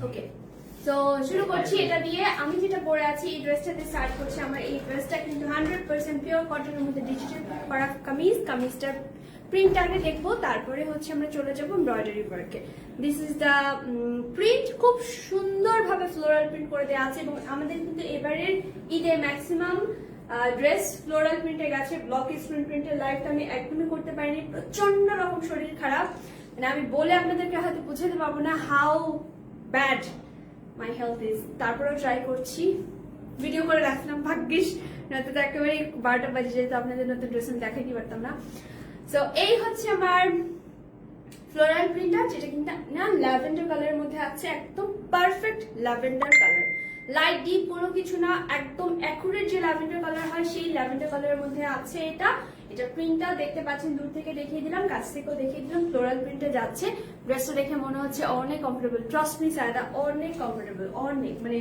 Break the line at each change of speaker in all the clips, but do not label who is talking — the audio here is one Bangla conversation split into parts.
ওকে, তো শুরু করছি এটা দিয়ে। আমি যেটা পরে আছি এই ড্রেসটা দিয়ে স্টার্ট করছি। আমার এই ড্রেসটা কিন্তু 100% পিওর কটনের মধ্যে ডিজিটাল করা কামিজটার প্রিন্ট আগে দেখবো, তারপরে হচ্ছে আমরা চলে যাবো এমব্রয়ডারি ওয়ার্কে। দিস ইজ দ্য প্রিন্ট, খুব সুন্দরভাবে ফ্লোরাল প্রিন্ট করে দেওয়া আছে এবং আমাদের কিন্তু এবারের ঈদে ম্যাক্সিমাম ড্রেস ফ্লোরাল প্রিন্টে গেছে। ব্লক স্ক্রিন প্রিন্টের লাইফটা আমি একদমই করতে পারিনি, প্রচন্ড রকম শরীর খারাপ, মানে আমি বলে আপনাদেরকে হয়তো বুঝাতে পারবো না how bad my health is. তারপরেও ট্রাই করছি, ভিডিও করে রাখলাম, ভাগ্যিস নয়তো তো একেবারে 12টা বাজে যেত, আপনাদের নতুন ড্রেস আমি দেখাইতে পারতাম না। সো এই হচ্ছে আমার ফ্লোরাল প্রিন্টটা, যেটা কিন্তু না ল্যাভেন্ডার কালারের মধ্যে আছে, একদম perfect lavender colour, light deep কোনো কিছু না, একদম অ্যাকুরেট যে ল্যাভেন্ডার কালার হয় সেই ল্যাভেন্ডার কালারের মধ্যে আছে এটা। এটা প্রিন্টটা দেখতে পাচ্ছেন, দূর থেকে দেখিয়ে দিলাম, কাছ থেকেও দেখিয়ে দিলাম, ফ্লোরাল প্রিন্টে যাচ্ছে। ড্রেসটা দেখে মনে হচ্ছে অনেক কমফোর্টেবল, ট্রাস্ট মি সায়দা, অনেক কমফোর্টেবল, অনেক, মানে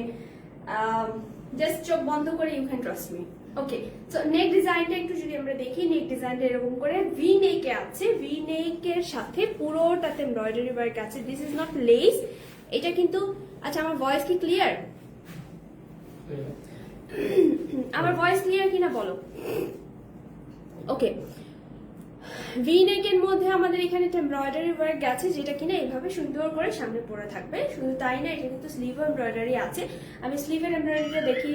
জাস্ট চোখ বন্ধ করে you can trust me. Okay, so neck ডিজাইনটা একটু যদি আমরা দেখি, নেক ডিজাইনটা এরকম করে ভি নেকে আছে, ভি নেকের সাথে পুরোটাতে এমব্রয়ডারি ওয়ার্ক আছে। দিস ইজ নট লেস, এটা কিন্তু, আচ্ছা আমার ভয়েস কি ক্লিয়ার? আমার ভয়েস ক্লিয়ার কিনা বলো। ওকে, ভি নেকের মধ্যে আমাদের এখানে একটা এমব্রয়ডারি ওয়ার্ক গেছে, যেটা কিনা এইভাবে সুন্দর করে সামনে পড়ে থাকবে। শুধু তাই না, এটা কিন্তু স্লিভ এমব্রয়ডারি আছে। আমি স্লিভের এমব্রয়ডারিটা দেখি,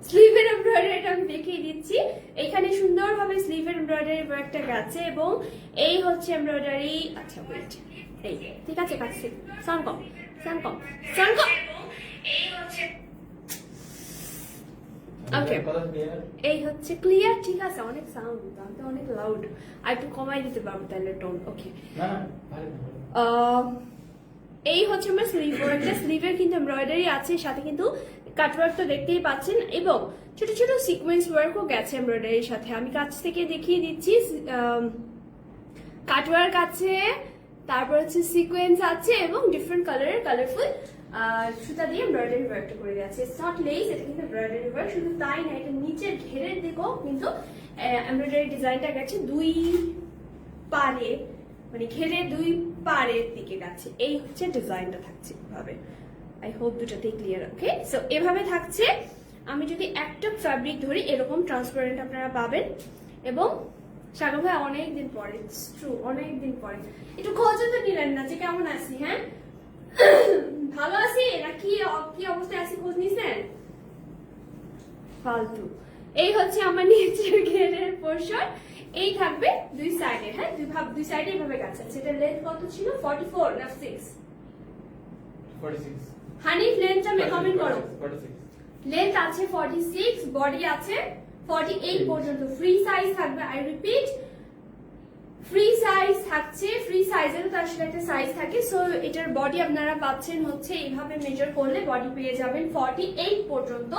স্লিভের এমব্রয়ডারিটা আমি দেখিয়ে দিচ্ছি। এখানে সুন্দরভাবে স্লিভের এমব্রয়ডারি ওয়ার্কটা গেছে এবং এই হচ্ছে এমব্রয়ডারি। আচ্ছা ওয়েট, এই ঠিক আছে, কাটছি, সাউন্ড কম, সাউন্ড কম, সাউন্ড কম। এই হচ্ছে ওকে, এই হচ্ছে ক্লিয়ার, ঠিক আছে। অনেক সাউন্ড, আমি তো অনেক লাউড, আর একটু কমাই দিতে পারবো তাহলে টোন। ওকে, এই হচ্ছে আমার স্লিভ ওয়ার্কটা। স্লিভের কিন্তু এমব্রয়ডারি আছে, সাথে কিন্তু কাটওয়ার্ক তো দেখতেই পাচ্ছেন এবং ছোট ছোট সিকোয়েন্স ওয়ার্কও গেছে এমব্রয়ডারির সাথে। আমি কাছ থেকে দেখিয়ে দিচ্ছি, কাটওয়ার্ক আছে, তারপর হচ্ছে সিকোয়েন্স আছে এবং ডিফারেন্ট কালারের কালারফুল সুতা দিয়ে এমব্রয়ডারি ওয়ার্কটা করে গেছে। ইটস নট লেস, এটা কিন্তু এমব্রয়ডারি ওয়ার্ক। শুধু তাই না, এটা নিচের ঘেরের দিকেও কিন্তু এমব্রয়ডারি ডিজাইনটা গেছে দুই পারে, মানে ঘেরে দুই পাড়ের দিকে গেছে। এই হচ্ছে ডিজাইনটা থাকছে এভাবে। আই হোপ দুটাতেই ক্লিয়ার। ওকে, সো এভাবে থাকছে। আমি যদি একটা ফ্যাব্রিক ধরি, এরকম ট্রান্সপারেন্ট আপনারা পাবেন। এবং সাগর ভাই অনেকদিন পরে, ট্রু অনেকদিন পরে একটু খোঁজও তো নিলেন না যে কেমন আছি। হ্যাঁ, ভালো আছি না, কি অবস্থায় আছি খোঁজ নিছেন? ফালতু। এই হচ্ছে আমার নিচের ঘেরের পোর্শন, এই থাকবে দুই সাইডে। হ্যাঁ, দুই সাইডে এইভাবে গেছে। সেটা লেন্থ কত ছিল? 44 না 6?
46।
হানিফ লেন্থটা আমি কমেন্ট করো। লেন্থ আছে 46, বডি আছে 48 পর্যন্ত। ফ্রি সাইজ থাকবে, আই রিপিট, ফ্রি সাইজ থাকছে। ফ্রি সাইজেরও তার সাথে একটা সাইজ থাকে। সো এটার বডি আপনারা পাচ্ছেন হচ্ছে এইভাবে মেজার করলে বডি পেয়ে যাবেন 48 পর্যন্ত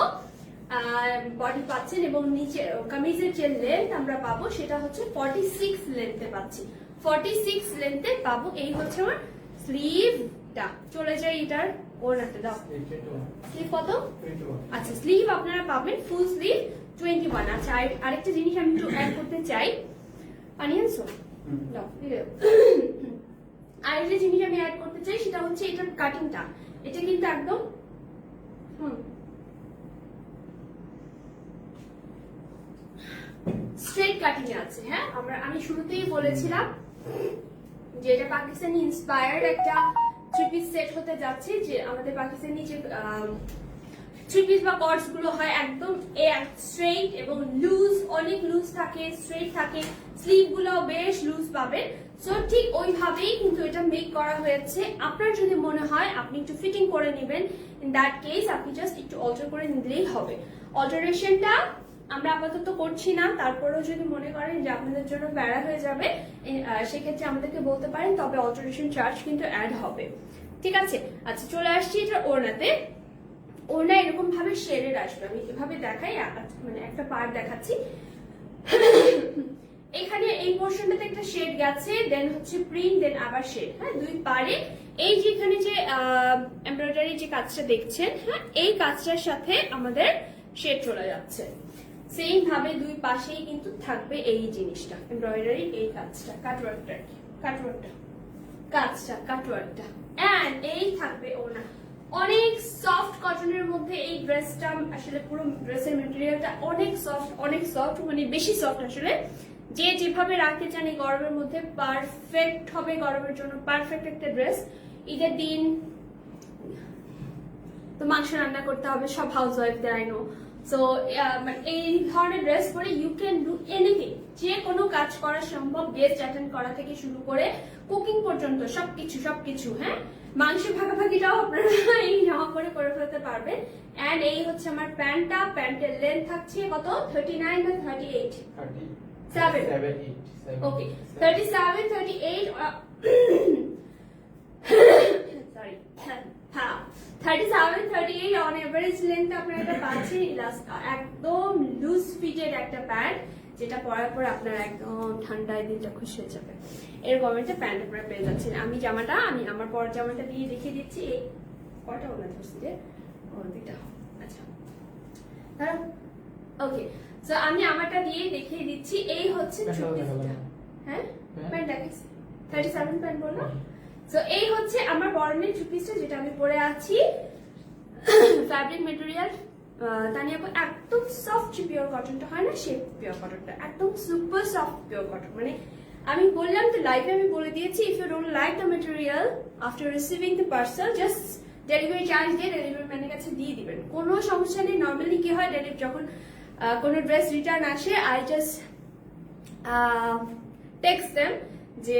বডি পাচ্ছেন। এবং নিচে কামিজের যে লেন্থ আমরা পাবো সেটা হচ্ছে 46 লেন্থে পাচ্ছি, 46 লেন্থে পাবো। এই হচ্ছে আমার স্লিভটা। চলে যাই এটার ওড়নাতে, দাও স্লিভ কত? আচ্ছা, স্লিভ আপনারা পাবেন ফুল স্লিভ 21। আচ্ছা, আরেকটা জিনিস আমি একটু অ্যাড করতে চাই, পানি আনছো? আরেকটা জিনিস আমি অ্যাড করতে চাই, সেটা হচ্ছে এটার কাটিংটা। এটা কিন্তু একদম স্ট্রেট কাটিং আছে। হ্যাঁ, আমি শুরুতেই বলেছিলাম যে এটা পাকিস্তানি ইন্সপায়ার্ড একটা থ্রি পিস সেট হতে যাচ্ছে। যে আমাদের পাকিস্তানি যে থ্রি পিস বা কর্ডস গুলো হয় একদম স্ট্রেট এবং লুজ, অনেক লুজ থাকে, স্ট্রেট থাকে, স্লিভ গুলো বেশ লুজ পাবেন। সো ঠিক ওইভাবেই কিন্তু এটা মেক করা হয়েছে। আপনার যদি মনে হয় আপনি একটু ফিটিং করে নেবেন, ইন দ্যাট কেস আপনি জাস্ট একটু অল্টার করে নিলেই হবে। অল্টারেশনটা আমরা আপাতত করছি না, তারপরেও যদি মনে করেন যে আপনাদের জন্য প্যারা হয়ে যাবে, সেক্ষেত্রে আমাদেরকে বলতে পারেন, তবে অল্টারেশন চার্জ কিন্তু অ্যাড হবে। ঠিক আছে, আচ্ছা চলে আসছি এটা ওড়নাতে। ওড়না এরকম ভাবে শেডের আসবে, আমি এভাবে দেখাই, মানে একটা পার্ট দেখাচ্ছি। এখানে এই পোর্শনটাতে একটা শেড গেছে, দেন হচ্ছে প্রিন্ট, দেন আবার শেড। হ্যাঁ, দুই পারে এই যে এখানে যে এমব্রয়ডারি যে কাজটা দেখছেন, হ্যাঁ এই কাজটার সাথে আমাদের শেড চলে যাচ্ছে। সেম ভাবে দুই পাশেই কিন্তু থাকবে এই জিনিসটা, এমব্রয়ডারি এই কাজটা, কাটওয়ার্কটা, কাটওয়ার্কটা এন্ড এই থাকবে ওনা। অনেক সফট কটনের মধ্যে এই ড্রেসটা, আসলে পুরো ড্রেসের মেটেরিয়ালটা অনেক সফট, মানে বেশি সফট। আসলে যে যেভাবে রাখতে চান এই গরমের মধ্যে পারফেক্ট হবে, গরমের জন্য পারফেক্ট একটা ড্রেস। ঈদের দিন তো মাংস রান্না করতে হবে সব হাউস ওয়াইফদের, আই নো। সো এই ধরনের ড্রেস পরে ইউ ক্যান ডু এনিথিং, যে কোনো কাজ করা সম্ভব, গেস্ট অ্যাটেন্ড করা থেকে শুরু করে কুকিং পর্যন্ত সবকিছু। হ্যাঁ, মাংস ভাগাভাগিটাও আপনারা এই জামা করে ফেলতে পারবেন। এন্ড এই হচ্ছে আমার প্যান্টটা, প্যান্টের লেন্থ থাকছে কত, 39 বা 38? 7 ওকে, 37, 38 সরি, হ্যাঁ 37, 38 অন এভারেজ লেন্থ আপনারা এটা পাচ্ছেন। একদম লুজ ফিটেড একটা প্যান্ট, যেটা পরার পর আপনার একদম ঠান্ডায় দিনটা খুশি হয়ে যাবে। এরকম একটা প্যান্ট আপনারা পেয়ে যাচ্ছেন। আমি আমার পরের জামাটা দিয়ে দেখিয়ে দিচ্ছি। এই কটা ওনা ধরছি যে, দুইটা, আচ্ছা ওকে। সো আমি আমারটা দিয়ে দেখিয়ে দিচ্ছি। এই হচ্ছে হ্যাঁ প্যান্ট দেখাচ্ছি, 37 প্যান্ট বললাম। সো এই হচ্ছে আমার পরনের থ্রি পিসটা, যেটা আমি পরে আছি। ফ্যাব্রিক মেটেরিয়াল তানিয়া আপু একদম সফট যে পিওর কটনটা হয় না, সে পিওর কটনটা একদম সুপার সফট পিওর কটন। মানে আমি বললাম তো লাইভে, আমি বলে দিয়েছি, if you don't like the material after receiving the parcel, just delivery charge দিয়ে ডেলিভারি ম্যানের কাছে দিয়ে দিবেন, কোনো সমস্যা নেই। নর্মালি কি হয়, যখন কোনো ড্রেস রিটার্ন আসে, আই জাস্ট টেক্সট দেম যে